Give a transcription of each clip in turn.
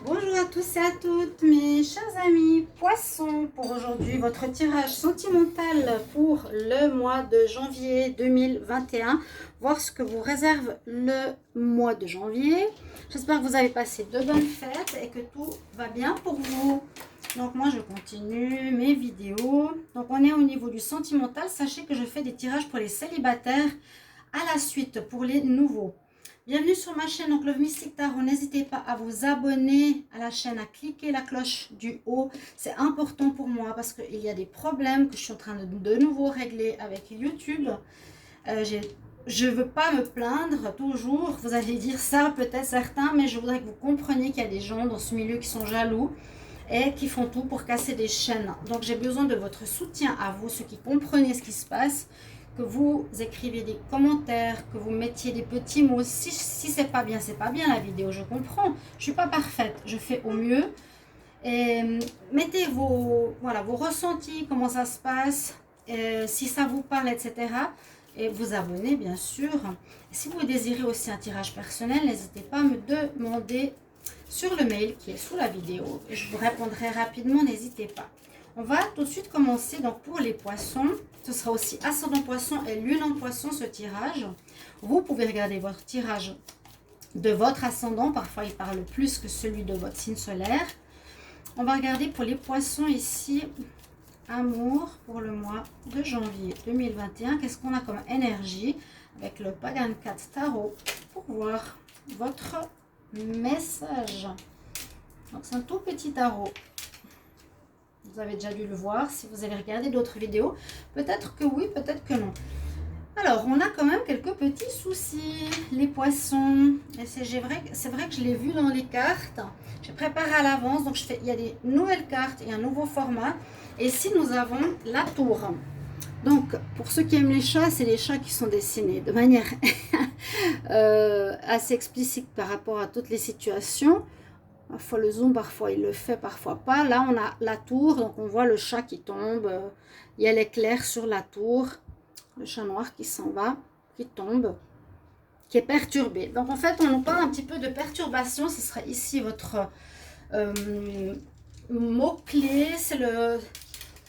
Bonjour à tous et à toutes mes chers amis poissons, pour aujourd'hui votre tirage sentimental pour le mois de janvier 2021, voir ce que vous réserve le mois de janvier. J'espère que vous avez passé de bonnes fêtes et que tout va bien pour vous. Donc moi je continue mes vidéos. Donc on est au niveau du sentimental, sachez que je fais des tirages pour les célibataires à la suite pour les nouveaux. Bienvenue sur ma chaîne, donc Love Mystic Tarot. N'hésitez pas à vous abonner à la chaîne, à cliquer la cloche du haut. C'est important pour moi parce qu'il y a des problèmes que je suis en train de nouveau régler avec YouTube. Je ne veux pas me plaindre toujours. Vous allez dire ça peut-être certains, mais je voudrais que vous compreniez qu'il y a des gens dans ce milieu qui sont jaloux et qui font tout pour casser des chaînes. Donc j'ai besoin de votre soutien à vous, ceux qui comprenez ce qui se passe, que vous écriviez des commentaires, que vous mettiez des petits mots. Si c'est pas bien la vidéo, je comprends. Je suis pas parfaite, je fais au mieux. Et mettez vos ressentis, comment ça se passe, si ça vous parle, etc. Et vous abonnez, bien sûr. Si vous désirez aussi un tirage personnel, n'hésitez pas à me demander sur le mail qui est sous la vidéo. Et je vous répondrai rapidement, n'hésitez pas. On va tout de suite commencer. Donc pour les poissons, ce sera aussi ascendant poisson et lune en poisson ce tirage. Vous pouvez regarder votre tirage de votre ascendant. Parfois il parle plus que celui de votre signe solaire. On va regarder pour les poissons ici. Amour pour le mois de janvier 2021. Qu'est-ce qu'on a comme énergie avec le Pagan 4 Tarot pour voir votre message. Donc c'est un tout petit tarot. Vous avez déjà dû le voir si vous avez regardé d'autres vidéos. Peut-être que oui, peut-être que non. Alors, on a quand même quelques petits soucis, les poissons. Et c'est vrai que je l'ai vu dans les cartes. J'ai préparé à l'avance. Donc, il y a des nouvelles cartes et un nouveau format. Et ici, nous avons la tour. Donc, pour ceux qui aiment les chats, c'est les chats qui sont dessinés de manière assez explicite par rapport à toutes les situations. Parfois le zoom, parfois il le fait, parfois pas. Là, on a la tour, donc on voit le chat qui tombe. Il y a l'éclair sur la tour. Le chat noir qui s'en va, qui tombe, qui est perturbé. Donc en fait, on nous parle un petit peu de perturbation. Ce serait ici votre mot-clé.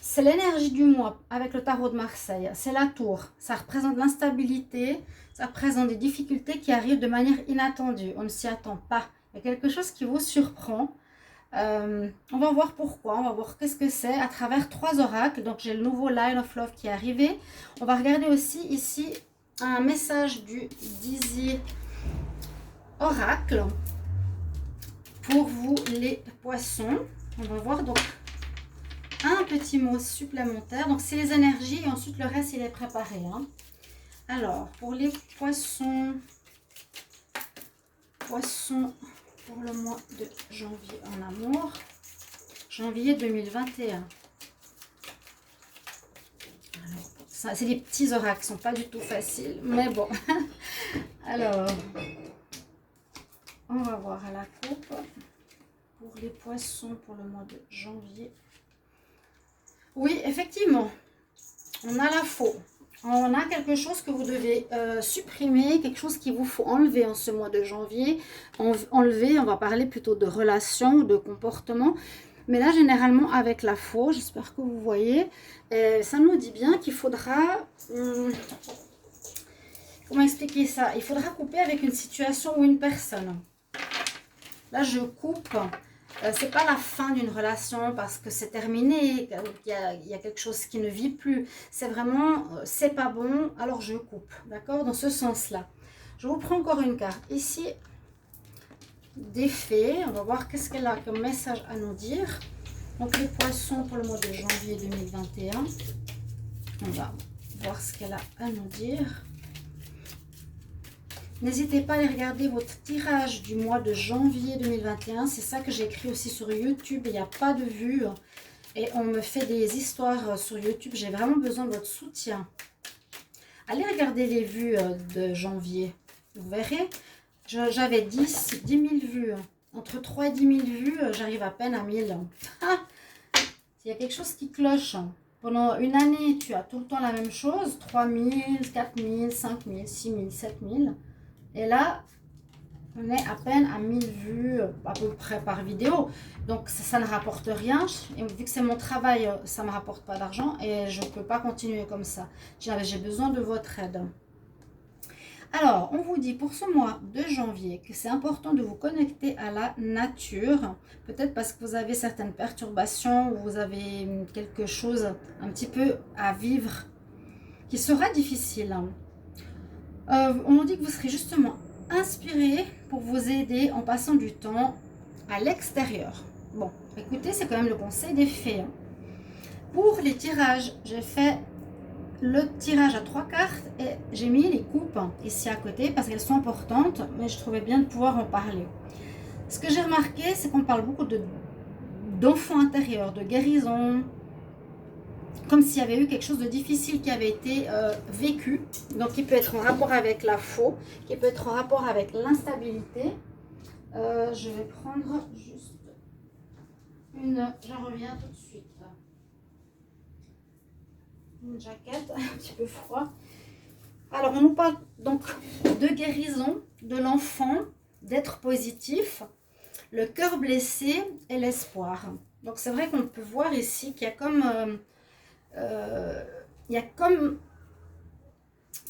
C'est l'énergie du mois avec le tarot de Marseille. C'est la tour. Ça représente l'instabilité. Ça représente des difficultés qui arrivent de manière inattendue. On ne s'y attend pas. Il y a quelque chose qui vous surprend. On va voir pourquoi, on va voir qu'est-ce que c'est à travers 3 oracles. Donc j'ai le nouveau Line of Love qui est arrivé. On va regarder aussi ici un message du Dizzy Oracle pour vous les poissons. On va voir donc un petit mot supplémentaire. Donc c'est les énergies et ensuite le reste il est préparé. Alors pour les poissons pour le mois de janvier en amour, janvier 2021. Alors, ça, c'est des petits oracles, qui ne sont pas du tout faciles, mais bon. Alors, on va voir à la coupe pour les poissons pour le mois de janvier. Oui, effectivement, on a la faux. On a quelque chose que vous devez supprimer, quelque chose qu'il vous faut enlever en ce mois de janvier. Enlever, on va parler plutôt de relations ou de comportement. Mais là, généralement, avec la faux, j'espère que vous voyez, ça nous dit bien qu'il faudra... comment expliquer ça? Il faudra couper avec une situation ou une personne. Là, je coupe... c'est pas la fin d'une relation parce que c'est terminé, il y a quelque chose qui ne vit plus. C'est vraiment, c'est pas bon, alors je coupe. D'accord? Dans ce sens-là. Je vous prends encore une carte. Ici, des faits. On va voir qu'est-ce qu'elle a comme message à nous dire. Donc, les poissons pour le mois de janvier 2021. On va voir ce qu'elle a à nous dire. N'hésitez pas à aller regarder votre tirage du mois de janvier 2021. C'est ça que j'ai écrit aussi sur YouTube. Il n'y a pas de vues. Et on me fait des histoires sur YouTube. J'ai vraiment besoin de votre soutien. Allez regarder les vues de janvier. Vous verrez, j'avais 10 000 vues. Entre 3 et 10 000 vues, j'arrive à peine à 1000. Ah, il y a quelque chose qui cloche. Pendant une année, tu as tout le temps la même chose. 3 000, 4 000, 5 000, 6 000, 7 000. Et là, on est à peine à 1000 vues. à peu près par vidéo. Donc ça ne rapporte rien. Et vu que c'est mon travail, ça ne me rapporte pas d'argent et je ne peux pas continuer comme ça. J'ai besoin de votre aide. Alors, on vous dit pour ce mois de janvier que c'est important de vous connecter à la nature. Peut-être parce que vous avez certaines perturbations ou vous avez quelque chose un petit peu à vivre qui sera difficile. On nous dit que vous serez justement inspiré pour vous aider en passant du temps à l'extérieur. Bon, écoutez, c'est quand même le conseil des fées. Pour les tirages, j'ai fait le tirage à 3 cartes et j'ai mis les coupes ici à côté parce qu'elles sont importantes, mais je trouvais bien de pouvoir en parler. Ce que j'ai remarqué, c'est qu'on parle beaucoup d'enfants intérieurs, de guérison, comme s'il y avait eu quelque chose de difficile qui avait été vécu, donc qui peut être en rapport avec la faux, qui peut être en rapport avec l'instabilité. Je vais prendre juste j'en reviens tout de suite. Une jaquette, un petit peu froid. Alors, on nous parle donc de guérison de l'enfant, d'être positif, le cœur blessé et l'espoir. Donc, c'est vrai qu'on peut voir ici qu'il y a comme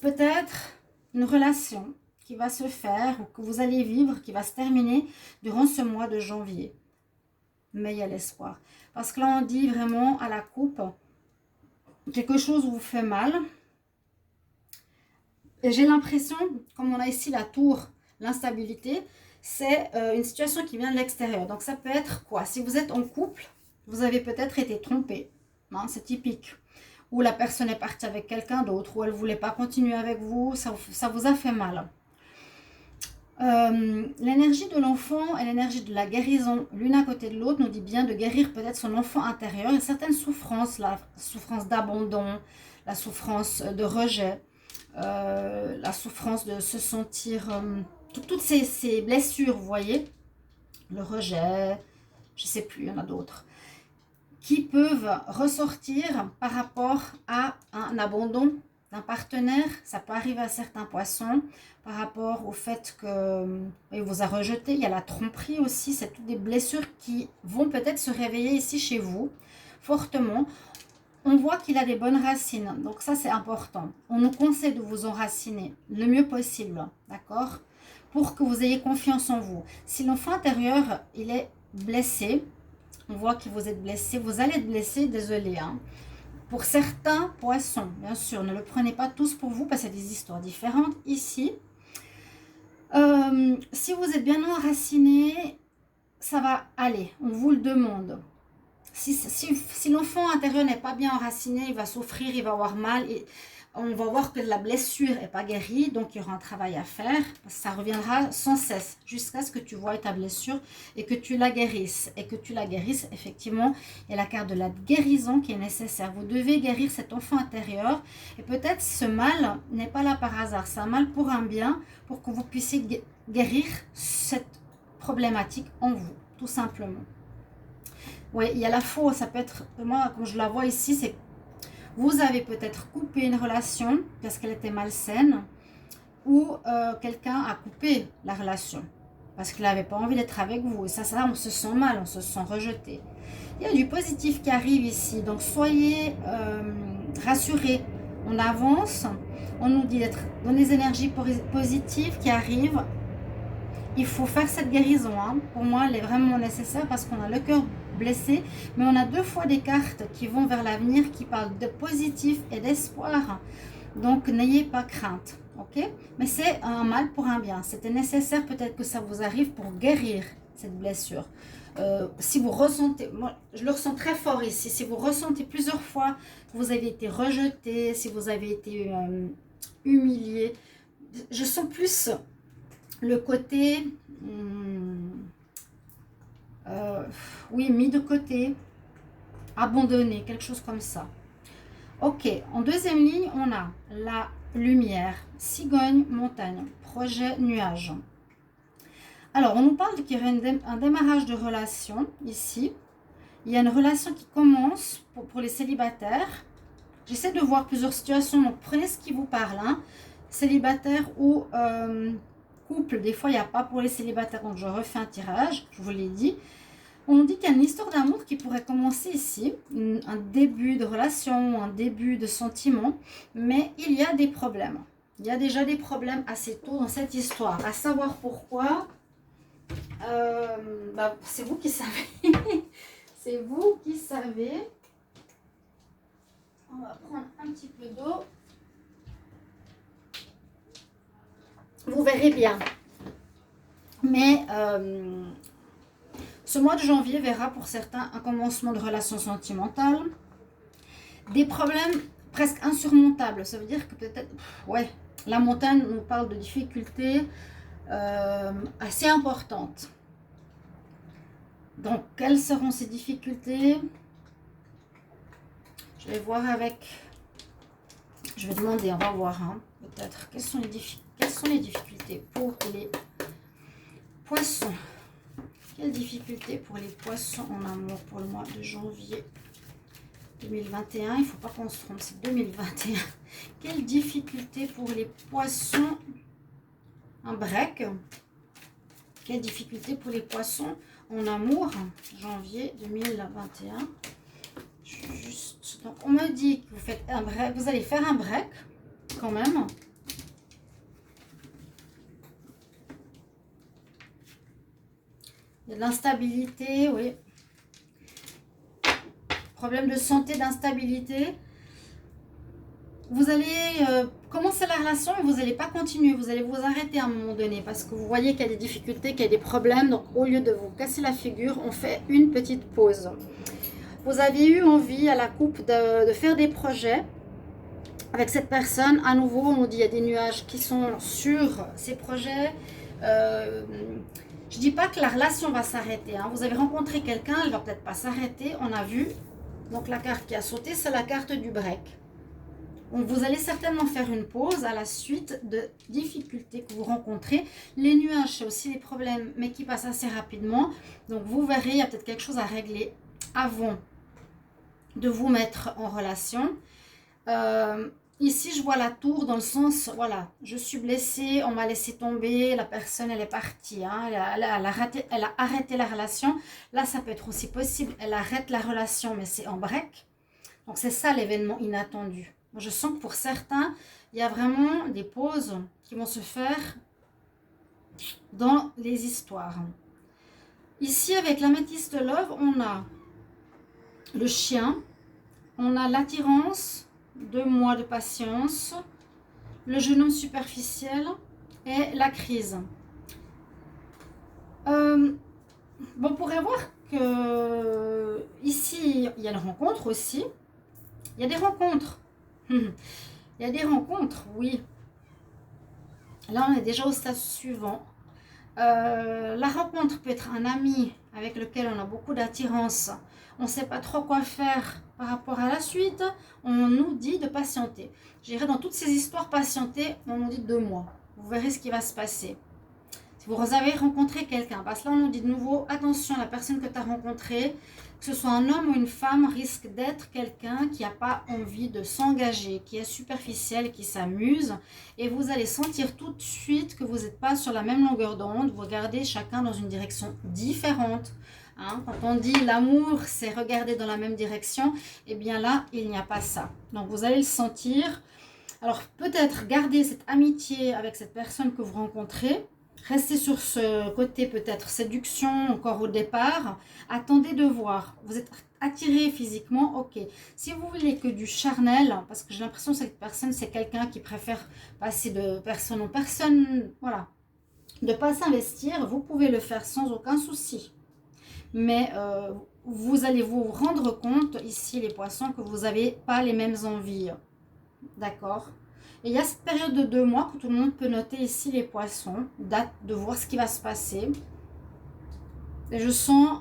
peut-être une relation qui va se faire ou que vous allez vivre, qui va se terminer durant ce mois de janvier. Mais il y a l'espoir. Parce que là, on dit vraiment à la coupe, quelque chose vous fait mal. Et j'ai l'impression, comme on a ici la tour, l'instabilité, c'est une situation qui vient de l'extérieur. Donc ça peut être quoi? Si vous êtes en couple, vous avez peut-être été trompé. Hein, c'est typique. Ou la personne est partie avec quelqu'un d'autre, ou elle ne voulait pas continuer avec vous, ça vous a fait mal. L'énergie de l'enfant et l'énergie de la guérison, l'une à côté de l'autre, nous dit bien de guérir peut-être son enfant intérieur et certaines souffrances, la souffrance d'abandon, la souffrance de rejet, la souffrance de se sentir, toutes ces blessures, vous voyez, le rejet, je ne sais plus, il y en a d'autres, qui peuvent ressortir par rapport à un abandon d'un partenaire. Ça peut arriver à certains poissons par rapport au fait qu'il vous a rejeté. Il y a la tromperie aussi, c'est toutes des blessures qui vont peut-être se réveiller ici chez vous fortement. On voit qu'il a des bonnes racines, donc ça c'est important. On nous conseille de vous enraciner le mieux possible, d'accord, pour que vous ayez confiance en vous. Si l'enfant intérieur il est blessé, on voit que vous êtes blessé, vous allez être blessé, désolé, hein. Pour certains poissons, bien sûr, ne le prenez pas tous pour vous parce qu'il y a des histoires différentes ici. Si vous êtes bien enraciné, ça va aller, on vous le demande. Si l'enfant intérieur n'est pas bien enraciné, il va souffrir, il va avoir mal. Et on va voir que la blessure n'est pas guérie, donc il y aura un travail à faire. Ça reviendra sans cesse jusqu'à ce que tu vois ta blessure et que tu la guérisses. Et que tu la guérisses, effectivement, il y a la carte de la guérison qui est nécessaire. Vous devez guérir cet enfant intérieur. Et peut-être ce mal n'est pas là par hasard. C'est un mal pour un bien, pour que vous puissiez guérir cette problématique en vous, tout simplement. Oui, il y a la faux, ça peut être, moi, comme je la vois ici, c'est vous avez peut-être coupé une relation parce qu'elle était malsaine ou quelqu'un a coupé la relation parce qu'il n'avait pas envie d'être avec vous. Et ça, on se sent mal, on se sent rejeté. Il y a du positif qui arrive ici, donc soyez rassurés. On avance, on nous dit d'être dans les énergies positives qui arrivent. Il faut faire cette guérison, hein. Pour moi, elle est vraiment nécessaire parce qu'on a le cœur blessé, mais on a deux fois des cartes qui vont vers l'avenir, qui parlent de positif et d'espoir. Donc, n'ayez pas crainte, ok? Mais c'est un mal pour un bien. C'était nécessaire, peut-être que ça vous arrive pour guérir cette blessure. Si vous ressentez, moi je le ressens très fort ici, si vous ressentez plusieurs fois que vous avez été rejeté, si vous avez été humilié, je sens plus le côté, oui, mis de côté, abandonné, quelque chose comme ça. Ok, en deuxième ligne, on a la lumière, cigogne, montagne, projet, nuage. Alors, on nous parle qu'il y aurait un démarrage de relation ici. Il y a une relation qui commence pour les célibataires. J'essaie de voir plusieurs situations, donc prenez ce qui vous parle, hein. Célibataire ou couples, des fois il n'y a pas pour les célibataires, donc je refais un tirage, je vous l'ai dit. On dit qu'il y a une histoire d'amour qui pourrait commencer ici, un début de relation, un début de sentiment, mais il y a des problèmes. Il y a déjà des problèmes assez tôt dans cette histoire. À savoir pourquoi, c'est vous qui savez. C'est vous qui savez. On va prendre un petit peu d'eau. Vous verrez bien. Mais ce mois de janvier verra pour certains un commencement de relation sentimentale. Des problèmes presque insurmontables. Ça veut dire que peut-être, ouais, la montagne nous parle de difficultés assez importantes. Donc, quelles seront ces difficultés? Je vais voir avec... Je vais demander, on va voir, hein, peut-être. Quelles sont les difficultés pour les poissons? Quelles difficultés pour les poissons en amour pour le mois de janvier 2021? Il ne faut pas qu'on se trompe, c'est 2021. Quelles difficultés pour les poissons? Un break. Quelles difficultés pour les poissons en amour janvier 2021? Donc, on me dit que vous faites un break, vous allez faire un break quand même. Il y a de l'instabilité, oui. Problème de santé, d'instabilité. Vous allez commencer la relation et vous n'allez pas continuer. Vous allez vous arrêter à un moment donné parce que vous voyez qu'il y a des difficultés, qu'il y a des problèmes. Donc, au lieu de vous casser la figure, on fait une petite pause. Vous avez eu envie à la coupe de faire des projets avec cette personne. À nouveau, on nous dit qu'il y a des nuages qui sont sur ces projets. Je ne dis pas que la relation va s'arrêter. Hein. Vous avez rencontré quelqu'un, elle ne va peut-être pas s'arrêter. On a vu. Donc, la carte qui a sauté, c'est la carte du break. Donc, vous allez certainement faire une pause à la suite de difficultés que vous rencontrez. Les nuages, c'est aussi des problèmes, mais qui passent assez rapidement. Donc, vous verrez, il y a peut-être quelque chose à régler avant de vous mettre en relation. Ici, je vois la tour dans le sens, voilà, je suis blessée, on m'a laissé tomber, la personne, elle est partie. Hein, elle a arrêté la relation. Là, ça peut être aussi possible, elle arrête la relation, mais c'est en break. Donc, c'est ça l'événement inattendu. Je sens que pour certains, il y a vraiment des pauses qui vont se faire dans les histoires. Ici, avec l'améthyste love, on a le chien, on a l'attirance, 2 mois de patience, le jeune homme superficiel et la crise. Bon, on pourrait voir que ici, il y a une rencontre aussi. Il y a des rencontres. Il y a des rencontres, oui. Là, on est déjà au stade suivant. La rencontre peut être un ami avec lequel on a beaucoup d'attirance. On ne sait pas trop quoi faire par rapport à la suite. On nous dit de patienter. J'irai dans toutes ces histoires patienter, on nous dit 2 mois. Vous verrez ce qui va se passer. Si vous avez rencontré quelqu'un, parce que là on nous dit de nouveau, attention, la personne que tu as rencontrée, que ce soit un homme ou une femme, risque d'être quelqu'un qui n'a pas envie de s'engager, qui est superficiel, qui s'amuse. Et vous allez sentir tout de suite que vous n'êtes pas sur la même longueur d'onde. Vous regardez chacun dans une direction différente. Hein, quand on dit l'amour, c'est regarder dans la même direction, eh bien là, il n'y a pas ça. Donc vous allez le sentir. Alors peut-être garder cette amitié avec cette personne que vous rencontrez. Restez sur ce côté peut-être séduction encore au départ. Attendez de voir. Vous êtes attiré physiquement, ok. Si vous voulez que du charnel, parce que j'ai l'impression que cette personne, c'est quelqu'un qui préfère passer de personne en personne, voilà. De ne pas s'investir, vous pouvez le faire sans aucun souci. Mais vous allez vous rendre compte, ici les poissons, que vous n'avez pas les mêmes envies. D'accord ? Et il y a cette période de 2 mois que tout le monde peut noter ici les poissons, date de voir ce qui va se passer. Et je sens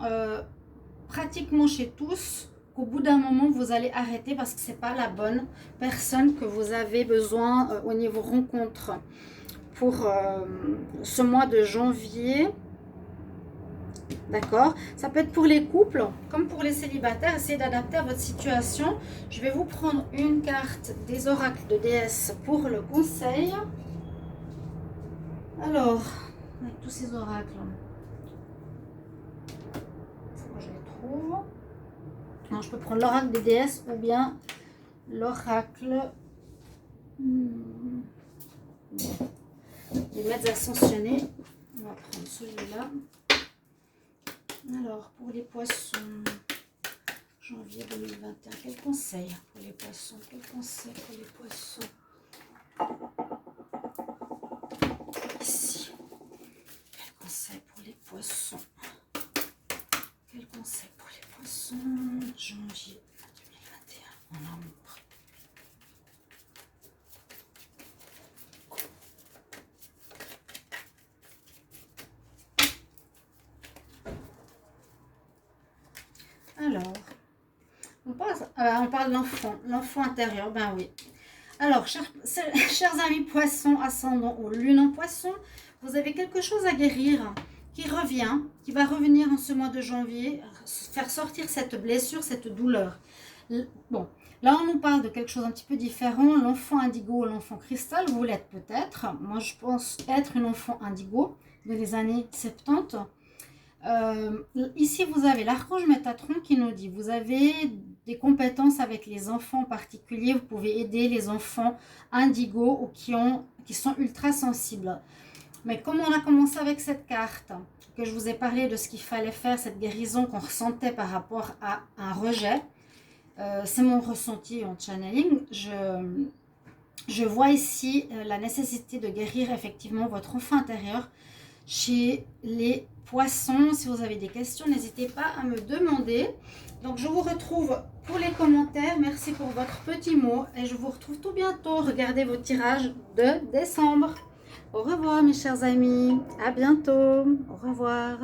pratiquement chez tous qu'au bout d'un moment, vous allez arrêter parce que ce n'est pas la bonne personne que vous avez besoin au niveau rencontre. Pour ce mois de janvier, d'accord, ça peut être pour les couples comme pour les célibataires. Essayez d'adapter à votre situation. Je vais vous prendre une carte des oracles de déesse pour le conseil. Alors, avec tous ces oracles, il faut que je les trouve. Alors, je peux prendre l'oracle des déesses ou bien l'oracle des maîtres ascensionnés. On va prendre celui-là. Alors, pour les poissons, janvier 2021, quel conseil pour les poissons? Quel conseil pour les poissons? Ici. Quel conseil pour les poissons? Quel conseil pour les poissons? Janvier 2021, en amour. Alors, on parle de l'enfant intérieur, ben oui. Alors, chers amis poissons, ascendant ou lune en poisson, vous avez quelque chose à guérir qui revient, qui va revenir en ce mois de janvier, faire sortir cette blessure, cette douleur. Bon, là on nous parle de quelque chose un petit peu différent, l'enfant indigo ou l'enfant cristal, vous l'êtes peut-être. Moi je pense être une enfant indigo de les années 70. Ici vous avez l'archange Métatron qui nous dit vous avez des compétences avec les enfants particuliers, vous pouvez aider les enfants indigos ou qui sont ultra sensibles. Mais comme on a commencé avec cette carte, que je vous ai parlé de ce qu'il fallait faire, cette guérison qu'on ressentait par rapport à un rejet, c'est mon ressenti en channeling, je vois ici la nécessité de guérir effectivement votre enfant intérieur chez les poissons. Si vous avez des questions, n'hésitez pas à me demander. Donc je vous retrouve pour les commentaires. Merci pour votre petit mot et je vous retrouve tout bientôt. Regardez vos tirages de décembre. Au revoir mes chers amis, à bientôt, au revoir.